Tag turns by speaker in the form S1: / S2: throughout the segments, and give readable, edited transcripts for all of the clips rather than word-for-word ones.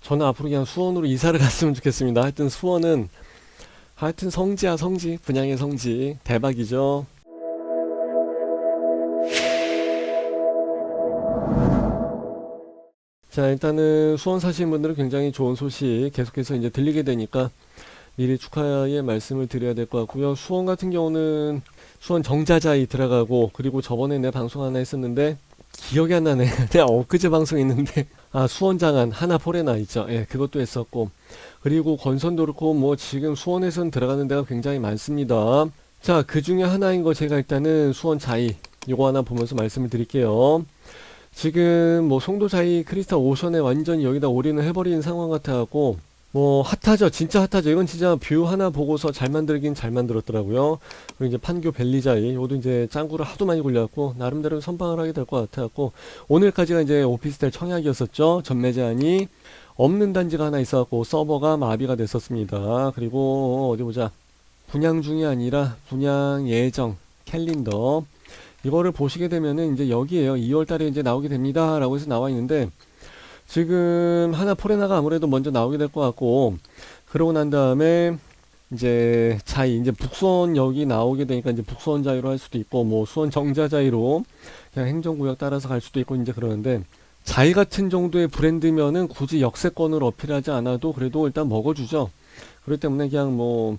S1: 저는 앞으로 그냥 수원으로 이사를 갔으면 좋겠습니다. 하여튼 수원은 하여튼 성지야 성지, 분양의 성지 대박이죠. 자, 일단은 수원 사시는 분들은 굉장히 좋은 소식 계속해서 이제 들리게 되니까 미리 축하의 말씀을 드려야 될 것 같고요. 수원 같은 경우는 수원 정자자이 들어가고, 그리고 저번에 내 방송 하나 했었는데 기억이 안 나네. 내가 엊그제 방송했는데 수원장안 하나포레나 있죠. 예, 그것도 했었고, 그리고 건선도 그렇고 뭐 지금 수원에선 들어가는 데가 굉장히 많습니다. 자, 그 중에 하나인 거 제가 일단은 수원 자이 요거 하나 보면서 말씀을 드릴게요. 지금 뭐 송도자이 크리스탈 오션에 완전히 여기다 올인을 해버리는 상황 같아갖고 뭐 핫하죠. 진짜 핫하죠. 이건 진짜 뷰 하나 보고서 잘 만들긴 잘 만들었더라고요. 그리고 이제 판교 벨리자이 요도 이제 짱구를 하도 많이 굴려갖고 나름대로 선방을 하게 될 것 같아갖고, 오늘까지가 이제 오피스텔 청약이었었죠. 전매 제한이 없는 단지가 하나 있어갖고 서버가 마비가 됐었습니다. 그리고 어디 보자, 분양 중이 아니라 분양 예정 캘린더, 이거를 보시게 되면은 이제 여기에요. 2월 달에 이제 나오게 됩니다 라고 해서 나와 있는데, 지금 하나 포레나가 아무래도 먼저 나오게 될 것 같고, 그러고 난 다음에 이제 자이, 이제 북수원역이 나오게 되니까 이제 북수원 자이로 할 수도 있고, 뭐 수원 정자 자이로 그냥 행정구역 따라서 갈 수도 있고 이제 그러는데, 자이 같은 정도의 브랜드면은 굳이 역세권을 어필하지 않아도 그래도 일단 먹어주죠. 그렇기 때문에 그냥 뭐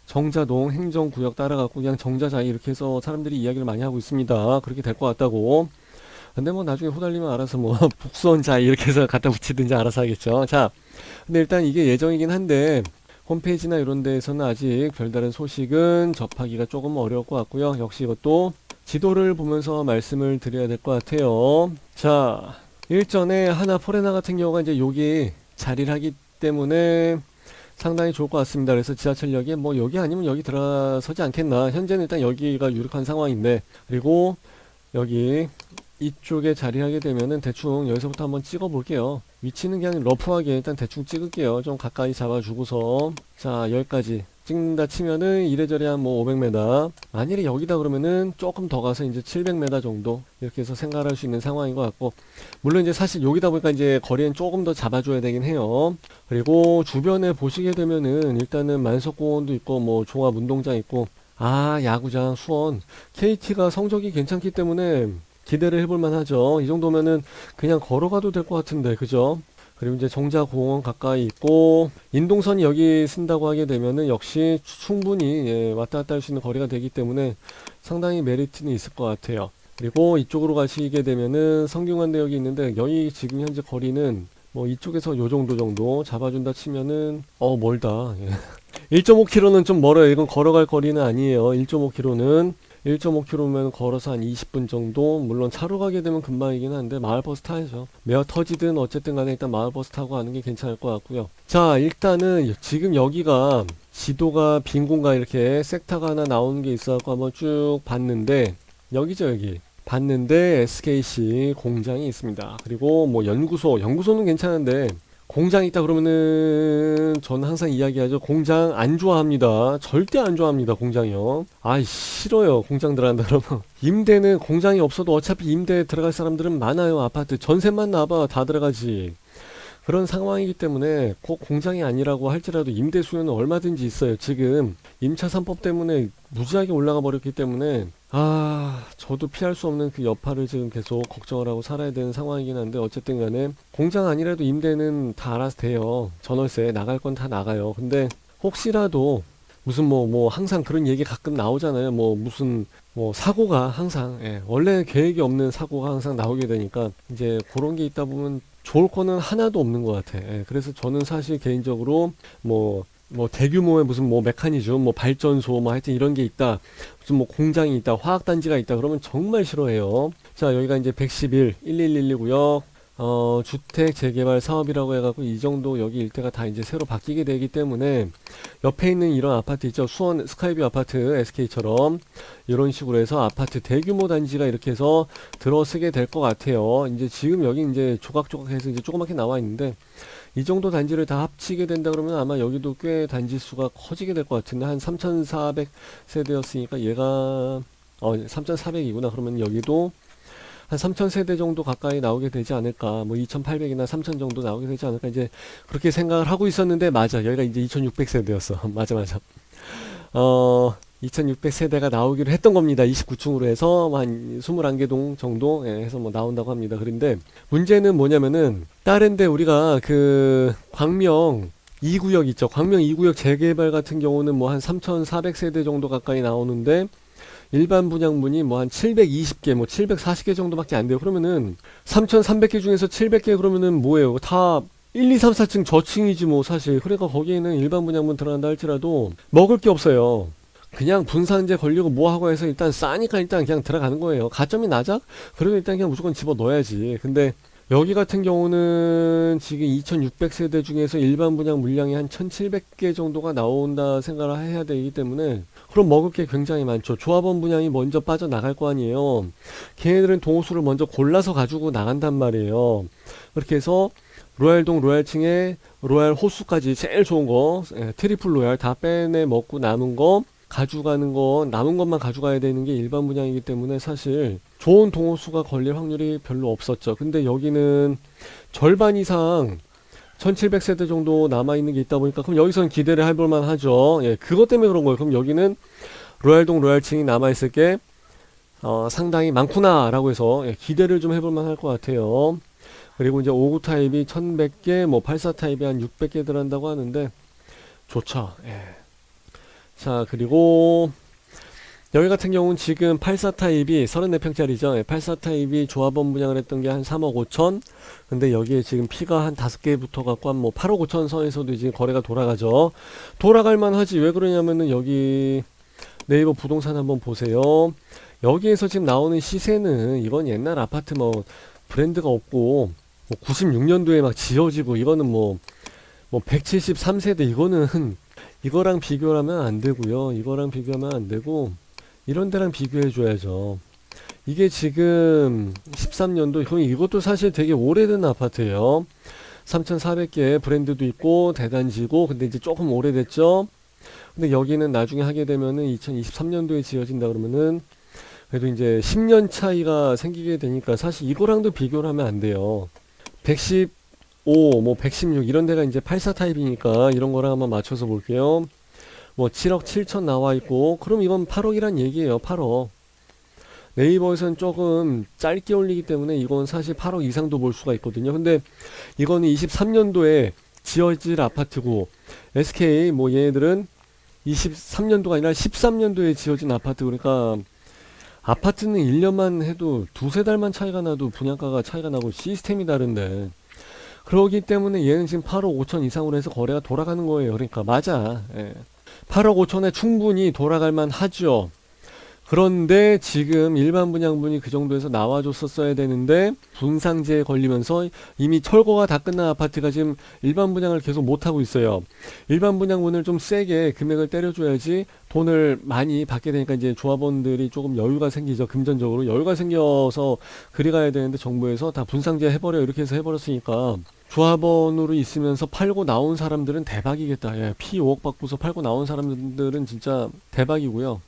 S1: 정자동 행정구역 따라가고 그냥 정자자이 이렇게 해서 사람들이 이야기를 많이 하고 있습니다. 그렇게 될 것 같다고. 근데 뭐 나중에 후달리면 알아서 뭐 북수원자이 이렇게 해서 갖다 붙이든지 알아서 하겠죠. 자, 근데 일단 이게 예정이긴 한데 홈페이지나 이런 데에서는 아직 별다른 소식은 접하기가 조금 어려울 것 같고요. 역시 이것도 지도를 보면서 말씀을 드려야 될 것 같아요. 자, 일전에 하나 포레나 같은 경우가 이제 여기 자리를 하기 때문에 상당히 좋을 것 같습니다. 그래서 지하철역에 뭐 여기 아니면 여기 들어서지 않겠나. 현재는 일단 여기가 유력한 상황인데, 그리고 여기 이쪽에 자리하게 되면은 대충 여기서부터 한번 찍어 볼게요. 위치는 그냥 러프하게 일단 대충 찍을게요. 좀 가까이 잡아주고서. 자, 여기까지 찍는다 치면은 이래저래 한 뭐 500m, 만일에 여기다 그러면은 조금 더 가서 이제 700m 정도 이렇게 해서 생각할 수 있는 상황인 것 같고, 물론 이제 사실 여기다 보니까 이제 거리는 조금 더 잡아줘야 되긴 해요. 그리고 주변에 보시게 되면은 일단은 만석공원도 있고 뭐 종합운동장 있고, 야구장 수원 KT가 성적이 괜찮기 때문에 기대를 해볼 만하죠. 이 정도면은 그냥 걸어가도 될 것 같은데, 그죠? 그리고 이제 정자공원 가까이 있고, 인동선이 여기 쓴다고 하게 되면은 역시 충분히 왔다 갔다 할 수 있는 거리가 되기 때문에 상당히 메리트는 있을 것 같아요. 그리고 이쪽으로 가시게 되면은 성균관대역이 있는데, 여기 지금 현재 거리는 뭐 이쪽에서 요 정도 잡아준다 치면은 멀다. 1.5km는 좀 멀어요. 이건 걸어갈 거리는 아니에요. 1.5km는 1.5km면 걸어서 한 20분 정도. 물론 차로 가게 되면 금방이긴 한데 마을버스 타야죠. 매어 터지든 어쨌든 간에 일단 마을버스 타고 가는 게 괜찮을 것 같고요. 자, 일단은 지금 여기가 지도가 빈 공간 이렇게 섹터가 하나 나오는 게 있어갖고 한번 쭉 봤는데, 여기죠. 여기 봤는데 SKC 공장이 있습니다. 그리고 뭐 연구소는 괜찮은데 공장 있다 그러면은 저는 항상 이야기하죠. 공장 안 좋아합니다. 절대 안 좋아합니다. 공장이요. 싫어요. 공장 들어간다 그러면. 임대는 공장이 없어도 어차피 임대 들어갈 사람들은 많아요. 아파트 전세만 나봐 다 들어가지. 그런 상황이기 때문에 꼭 공장이 아니라고 할지라도 임대 수요는 얼마든지 있어요. 지금 임차 3법 때문에 무지하게 올라가 버렸기 때문에 저도 피할 수 없는 그 여파를 지금 계속 걱정을 하고 살아야 되는 상황이긴 한데, 어쨌든 간에 공장 아니라도 임대는 다 알아서 돼요. 전월세 나갈 건 다 나가요. 근데 혹시라도 무슨 뭐 항상 그런 얘기 가끔 나오잖아요. 무슨 사고가 항상 원래 계획이 없는 사고가 항상 나오게 되니까 이제 그런 게 있다 보면 좋을 거는 하나도 없는 것 같아. 그래서 저는 사실 개인적으로 뭐 대규모의 무슨 메커니즘, 발전소, 하여튼 이런 게 있다, 무슨 공장이 있다, 화학단지가 있다, 그러면 정말 싫어해요. 자, 여기가 이제 111, 1112구역, 주택 재개발 사업이라고 해갖고 이 정도 여기 일대가 다 이제 새로 바뀌게 되기 때문에 옆에 있는 이런 아파트 있죠. 수원 스카이뷰 아파트 SK처럼 이런 식으로 해서 아파트 대규모 단지가 이렇게 해서 들어서게 될 것 같아요. 이제 지금 여기 이제 조각조각해서 이제 조그맣게 나와 있는데, 이 정도 단지를 다 합치게 된다 그러면 아마 여기도 꽤 단지 수가 커지게 될 것 같은데, 한 3,400세대였으니까 얘가 3,400이구나. 그러면 여기도 한 3,000세대 정도 가까이 나오게 되지 않을까, 뭐 2,800이나 3,000 정도 나오게 되지 않을까, 이제 그렇게 생각을 하고 있었는데, 맞아, 여기가 이제 2,600세대였어. 맞아. 2600세대가 나오기로 했던 겁니다. 29층으로 해서 한 21개 동 정도 해서 뭐 나온다고 합니다. 그런데 문제는 뭐냐면은, 다른데 우리가 그 광명 2구역 있죠. 광명 2구역 재개발 같은 경우는 뭐 한 3,400세대 정도 가까이 나오는데, 일반 분양분이 뭐 한 720개, 뭐 740개 정도밖에 안 돼요. 그러면은 3,300개 중에서 700개 그러면은 뭐예요? 다 1, 2, 3, 4층 저층이지 뭐 사실. 그러니까 거기에는 일반 분양분 들어간다 할지라도 먹을 게 없어요. 그냥 분상제 걸리고 뭐 하고 해서 일단 싸니까 일단 그냥 들어가는 거예요. 가점이 낮아? 그러면 일단 그냥 무조건 집어 넣어야지. 근데 여기 같은 경우는 지금 2600세대 중에서 일반 분양 물량이 한 1700개 정도가 나온다 생각을 해야 되기 때문에, 그럼 먹을 게 굉장히 많죠. 조합원 분양이 먼저 빠져나갈 거 아니에요. 걔네들은 동호수를 먼저 골라서 가지고 나간단 말이에요. 그렇게 해서 로얄동 로얄층에 로얄 호수까지 제일 좋은 거, 트리플 로얄 다 빼내 먹고 남은 거 가져가는 거, 남은 것만 가져가야 되는 게 일반 분양이기 때문에 사실 좋은 동호수가 걸릴 확률이 별로 없었죠. 근데 여기는 절반 이상 1700세대 정도 남아있는 게 있다 보니까, 그럼 여기서는 기대를 해볼만 하죠. 예, 그것 때문에 그런 거예요. 그럼 여기는 로얄동 로얄층이 남아있을 게 상당히 많구나 라고 해서, 예, 기대를 좀 해볼만 할 것 같아요. 그리고 이제 59 타입이 1100개, 뭐 84 타입이 한 600개 들어간다고 하는데 좋죠. 예. 자, 그리고 여기 같은 경우는 지금 84 타입이 34평짜리죠. 84 타입이 조합원 분양을 했던 게 한 3억 5천. 근데 여기에 지금 피가 한 5개 붙어 갖고 한 뭐 8억 5천 선에서도 이제 거래가 돌아가죠. 돌아갈 만하지. 왜 그러냐면은 여기 네이버 부동산 한번 보세요. 여기에서 지금 나오는 시세는, 이건 옛날 아파트 뭐 브랜드가 없고 뭐 96년도에 막 지어지고, 이거는 뭐 173세대, 이거는 이거랑 비교를 하면 안 되고요. 이거랑 비교하면 안 되고, 이런 데랑 비교해 줘야죠. 이게 지금 13년도, 그럼 이것도 사실 되게 오래된 아파트예요. 3,400개 브랜드도 있고 대단지고, 근데 이제 조금 오래됐죠. 근데 여기는 나중에 하게 되면은 2023년도에 지어진다 그러면은 그래도 이제 10년 차이가 생기게 되니까 사실 이거랑도 비교를 하면 안 돼요. 115, 뭐 116 이런 데가 이제 84 타입이니까 이런 거랑 한번 맞춰서 볼게요. 뭐 7억 7천 나와 있고, 그럼 이건 8억이란 얘기예요. 8억. 네이버에서는 조금 짧게 올리기 때문에 이건 사실 8억 이상도 볼 수가 있거든요. 근데 이거는 23년도에 지어질 아파트고, SK 뭐 얘네들은 23년도가 아니라 13년도에 지어진 아파트. 그러니까 아파트는 1년만 해도 두세 달만 차이가 나도 분양가가 차이가 나고 시스템이 다른데, 그러기 때문에 얘는 지금 8억 5천 이상으로 해서 거래가 돌아가는 거예요. 그러니까 맞아. 예. 8억 5천에 충분히 돌아갈 만 하죠. 그런데 지금 일반 분양분이 그 정도에서 나와줬었어야 되는데, 분상제에 걸리면서 이미 철거가 다 끝난 아파트가 지금 일반 분양을 계속 못하고 있어요. 일반 분양분을 좀 세게 금액을 때려줘야지 돈을 많이 받게 되니까 이제 조합원들이 조금 여유가 생기죠. 금전적으로 여유가 생겨서 그리 가야 되는데, 정부에서 다 분상제 해버려 이렇게 해서 해버렸으니까 조합원으로 있으면서 팔고 나온 사람들은 대박이겠다. 예, 피 5억 받고서 팔고 나온 사람들은 진짜 대박이고요.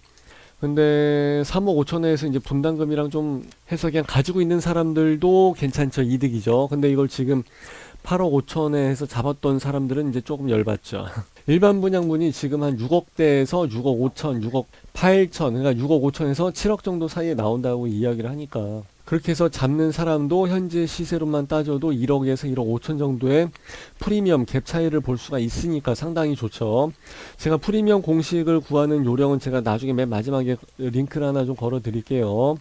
S1: 근데 3억 5천에서 이제 분담금이랑 좀 해서 그냥 가지고 있는 사람들도 괜찮죠. 이득이죠. 근데 이걸 지금 8억 5천에 해서 잡았던 사람들은 이제 조금 열받죠. 일반 분양분이 지금 한 6억대에서 6억 5천, 6억 8천, 그러니까 6억 5천에서 7억 정도 사이에 나온다고 이야기를 하니까, 그렇게 해서 잡는 사람도 현재 시세로만 따져도 1억에서 1억 5천 정도의 프리미엄 갭 차이를 볼 수가 있으니까 상당히 좋죠. 제가 프리미엄 공식을 구하는 요령은 제가 나중에 맨 마지막에 링크를 하나 좀 걸어 드릴게요.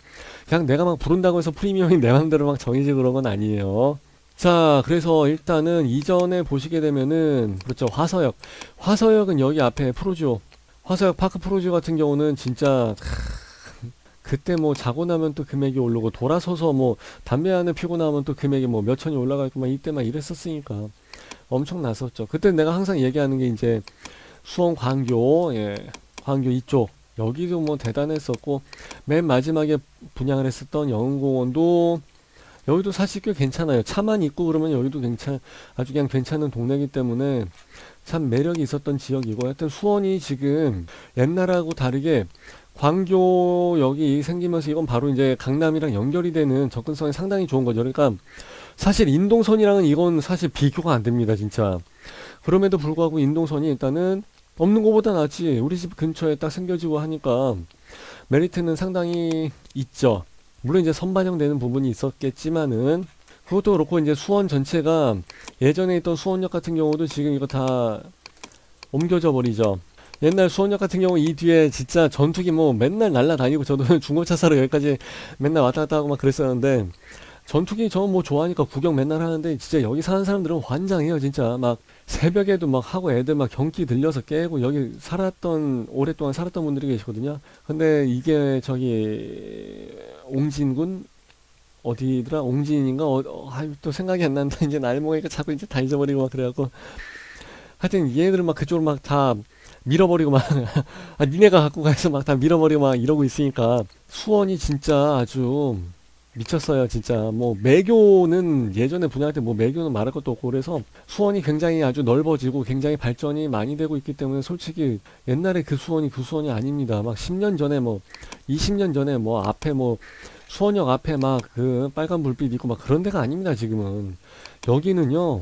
S1: 그냥 내가 막 부른다고 해서 프리미엄이 내 맘대로 막 정해지고 그런 건 아니에요. 자, 그래서 일단은 이전에 보시게 되면은, 그렇죠, 화서역은 여기 앞에 프로지오, 화서역 파크 프로지오 같은 경우는 진짜 그때 뭐 자고 나면 또 금액이 오르고, 돌아서서 뭐 담배 하나 피고 나면 또 금액이 뭐 몇 천이 올라가 있고 막 이때 막 이랬었으니까 엄청 났었죠. 그때 내가 항상 얘기하는 게 이제 수원 광교, 예, 광교 이쪽 여기도 뭐 대단했었고, 맨 마지막에 분양을 했었던 영흥공원도 여기도 사실 꽤 괜찮아요. 차만 있고 그러면 여기도 아주 그냥 괜찮은 동네이기 때문에 참 매력이 있었던 지역이고, 하여튼 수원이 지금 옛날하고 다르게 광교역이 생기면서 이건 바로 이제 강남이랑 연결이 되는 접근성이 상당히 좋은 거죠. 그러니까 사실 인동선이랑은 이건 사실 비교가 안 됩니다, 진짜. 그럼에도 불구하고 인동선이 일단은 없는 것보다 낫지. 우리 집 근처에 딱 생겨지고 하니까 메리트는 상당히 있죠. 물론 이제 선반영되는 부분이 있었겠지만은 그것도 그렇고 이제 수원 전체가 예전에 있던 수원역 같은 경우도 지금 이거 다 옮겨져 버리죠. 옛날 수원역 같은 경우 이 뒤에 진짜 전투기 뭐 맨날 날라다니고 저도 중고차 사러 여기까지 맨날 왔다 갔다 하고 막 그랬었는데 전투기 저 뭐 좋아하니까 구경 맨날 하는데 진짜 여기 사는 사람들은 환장해요 진짜. 막 새벽에도 막 하고 애들 막 경기 들려서 깨고 여기 살았던 오랫동안 살았던 분들이 계시거든요. 근데 이게 저기 옹진군 어디더라 옹진인가 또 생각이 안 난다. 이제 나이 먹으니까 자꾸 이제 다 잊어버리고 막 그래갖고 하여튼 얘네들은 막 그쪽으로 막 다 밀어버리고 막 아, 니네가 갖고 가서 막 다 밀어버리고 막 이러고 있으니까 수원이 진짜 아주 미쳤어요 진짜. 뭐 매교는 예전에 분양할 때 뭐 매교는 말할 것도 없고 그래서 수원이 굉장히 아주 넓어지고 굉장히 발전이 많이 되고 있기 때문에 솔직히 옛날에 그 수원이 그 수원이 아닙니다. 막 10년 전에 뭐 20년 전에 뭐 앞에 뭐 수원역 앞에 막 그 빨간 불빛 있고 막 그런 데가 아닙니다 지금은. 여기는요,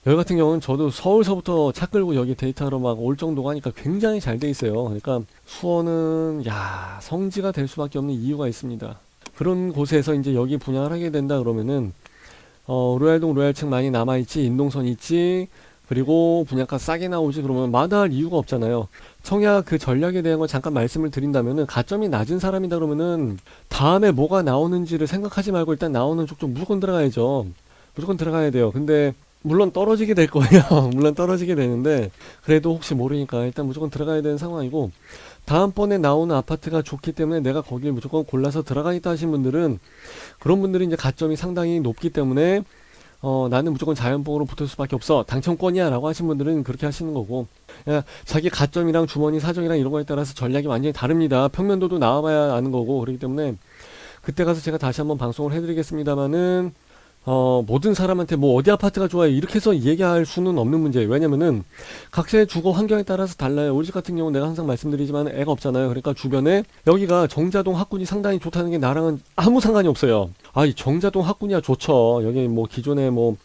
S1: 여기 같은 경우는 저도 서울서부터 차 끌고 여기 데이트하러 막 올 정도가 하니까 굉장히 잘 돼 있어요. 그러니까 수원은 야 성지가 될 수밖에 없는 이유가 있습니다. 그런 곳에서 이제 여기 분양을 하게 된다 그러면은 로얄동 로얄층 많이 남아있지, 인동선 있지, 그리고 분양가 싸게 나오지 그러면 마다할 이유가 없잖아요. 청약 그 전략에 대한 거 잠깐 말씀을 드린다면은 가점이 낮은 사람이다 그러면은 다음에 뭐가 나오는지를 생각하지 말고 일단 나오는 쪽 좀 무조건 들어가야죠. 무조건 들어가야 돼요. 근데 물론 떨어지게 될 거예요. 물론 떨어지게 되는데 그래도 혹시 모르니까 일단 무조건 들어가야 되는 상황이고, 다음번에 나오는 아파트가 좋기 때문에 내가 거길 무조건 골라서 들어가겠다 하신 분들은 그런 분들이 이제 가점이 상당히 높기 때문에 나는 무조건 자연봉으로 붙을 수밖에 없어 당첨권이야 라고 하신 분들은 그렇게 하시는 거고, 야, 자기 가점이랑 주머니 사정이랑 이런 거에 따라서 전략이 완전히 다릅니다. 평면도도 나와봐야 아는 거고. 그렇기 때문에 그때 가서 제가 다시 한번 방송을 해드리겠습니다만은 모든 사람한테 뭐 어디 아파트가 좋아요 이렇게 해서 얘기할 수는 없는 문제예요. 왜냐면은 각자의 주거 환경에 따라서 달라요. 우리 집 같은 경우는 내가 항상 말씀드리지만 애가 없잖아요. 그러니까 주변에 여기가 정자동 학군이 상당히 좋다는 게 나랑은 아무 상관이 없어요. 아, 이 정자동 학군이야 좋죠. 여기 뭐 기존에 뭐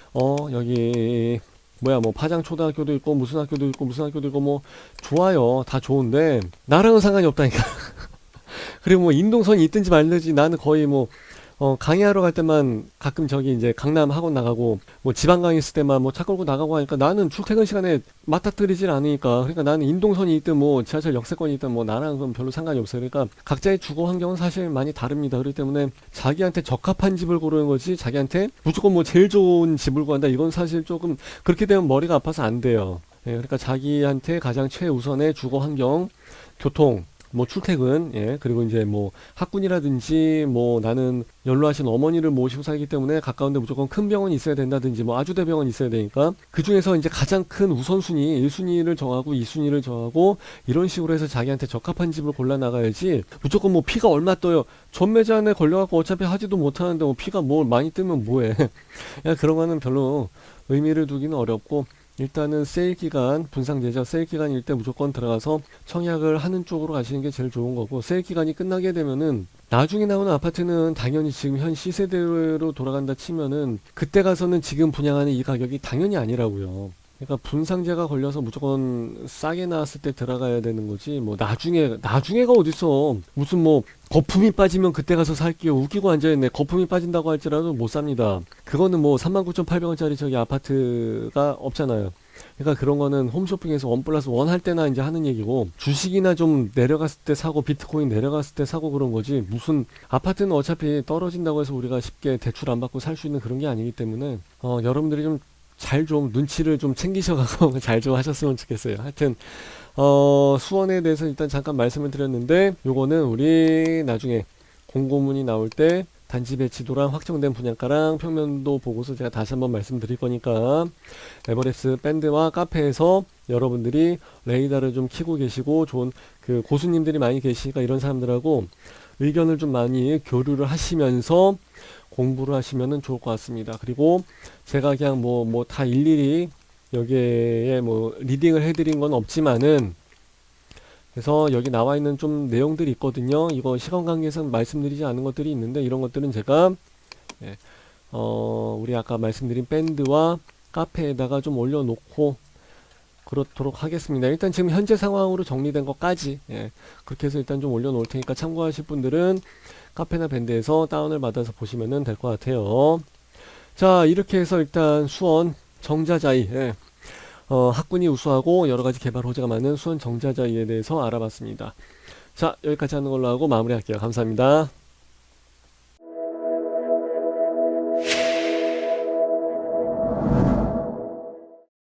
S1: 여기 뭐야 뭐 파장초등학교도 있고 무슨 학교도 있고 무슨 학교도 있고 뭐 좋아요. 다 좋은데 나랑은 상관이 없다니까. 그리고 뭐 인동선이 있든지 말든지 나는 거의 뭐 강의하러 갈 때만 가끔 저기 이제 강남 학원 나가고 뭐 지방 강의 있을 때만 뭐 차 끌고 나가고 하니까 나는 출퇴근 시간에 맞닥뜨리질 않으니까. 그러니까 나는 인동선이 있든 뭐 지하철 역세권이 있든 뭐 나랑 은 별로 상관이 없어요. 그러니까 각자의 주거 환경은 사실 많이 다릅니다. 그렇기 때문에 자기한테 적합한 집을 고르는 거지 자기한테 무조건 뭐 제일 좋은 집을 구한다 이건 사실 조금 그렇게 되면 머리가 아파서 안 돼요. 예, 그러니까 자기한테 가장 최우선의 주거 환경, 교통, 뭐 출퇴근, 예, 그리고 이제 뭐 학군이라든지 뭐 나는 연로하신 어머니를 모시고 살기 때문에 가까운데 무조건 큰 병원이 있어야 된다든지 뭐 아주대 병원이 있어야 되니까 그 중에서 이제 가장 큰 우선순위 1순위를 정하고 2순위를 정하고 이런 식으로 해서 자기한테 적합한 집을 골라 나가야지 무조건 뭐 피가 얼마 떠요 전매제한에 걸려갖고 어차피 하지도 못하는데 뭐 피가 뭐 많이 뜨면 뭐해. 야, 그런 거는 별로 의미를 두기는 어렵고, 일단은 세일 기간, 분상제죠. 세일 기간일 때 무조건 들어가서 청약을 하는 쪽으로 가시는 게 제일 좋은 거고, 세일 기간이 끝나게 되면은 나중에 나오는 아파트는 당연히 지금 현 시세대로 돌아간다 치면은 그때 가서는 지금 분양하는 이 가격이 당연히 아니라고요. 그러니까 분상제가 걸려서 무조건 싸게 나왔을 때 들어가야 되는 거지 뭐 나중에가 어딨어. 무슨 뭐 거품이 빠지면 그때 가서 살게요 웃기고 앉아있네. 거품이 빠진다고 할지라도 못 삽니다. 그거는 뭐 39,800원짜리 저기 아파트가 없잖아요. 그러니까 그런 거는 홈쇼핑에서 1+1 할 때나 이제 하는 얘기고, 주식이나 좀 내려갔을 때 사고 비트코인 내려갔을 때 사고 그런 거지 무슨 아파트는 어차피 떨어진다고 해서 우리가 쉽게 대출 안 받고 살 수 있는 그런 게 아니기 때문에 여러분들이 좀 잘 좀 눈치를 좀 챙기셔가지고 잘 좀 하셨으면 좋겠어요. 하여튼 수원에 대해서 일단 잠깐 말씀을 드렸는데, 요거는 우리 나중에 공고문이 나올 때 단지 배치도랑 확정된 분양가랑 평면도 보고서 제가 다시 한번 말씀드릴 거니까 에버랩스 밴드와 카페에서 여러분들이 레이더를 좀 키고 계시고 좋은 그 고수님들이 많이 계시니까 이런 사람들하고 의견을 좀 많이 교류를 하시면서 공부를 하시면은 좋을 것 같습니다. 그리고 제가 그냥 뭐 다 일일이 여기에 뭐 리딩을 해드린 건 없지만은 그래서 여기 나와 있는 좀 내용들이 있거든요. 이거 시간 관계상 말씀드리지 않은 것들이 있는데 이런 것들은 제가 예, 우리 아까 말씀드린 밴드와 카페에다가 좀 올려놓고 그렇도록 하겠습니다. 일단 지금 현재 상황으로 정리된 것까지 그렇게 해서 일단 좀 올려놓을 테니까 참고하실 분들은 카페나 밴드에서 다운을 받아서 보시면 될 것 같아요. 자, 이렇게 해서 일단 수원 정자자이 학군이 우수하고 여러가지 개발 호재가 많은 수원 정자자이에 대해서 알아봤습니다. 자, 여기까지 하는 걸로 하고 마무리할게요. 감사합니다.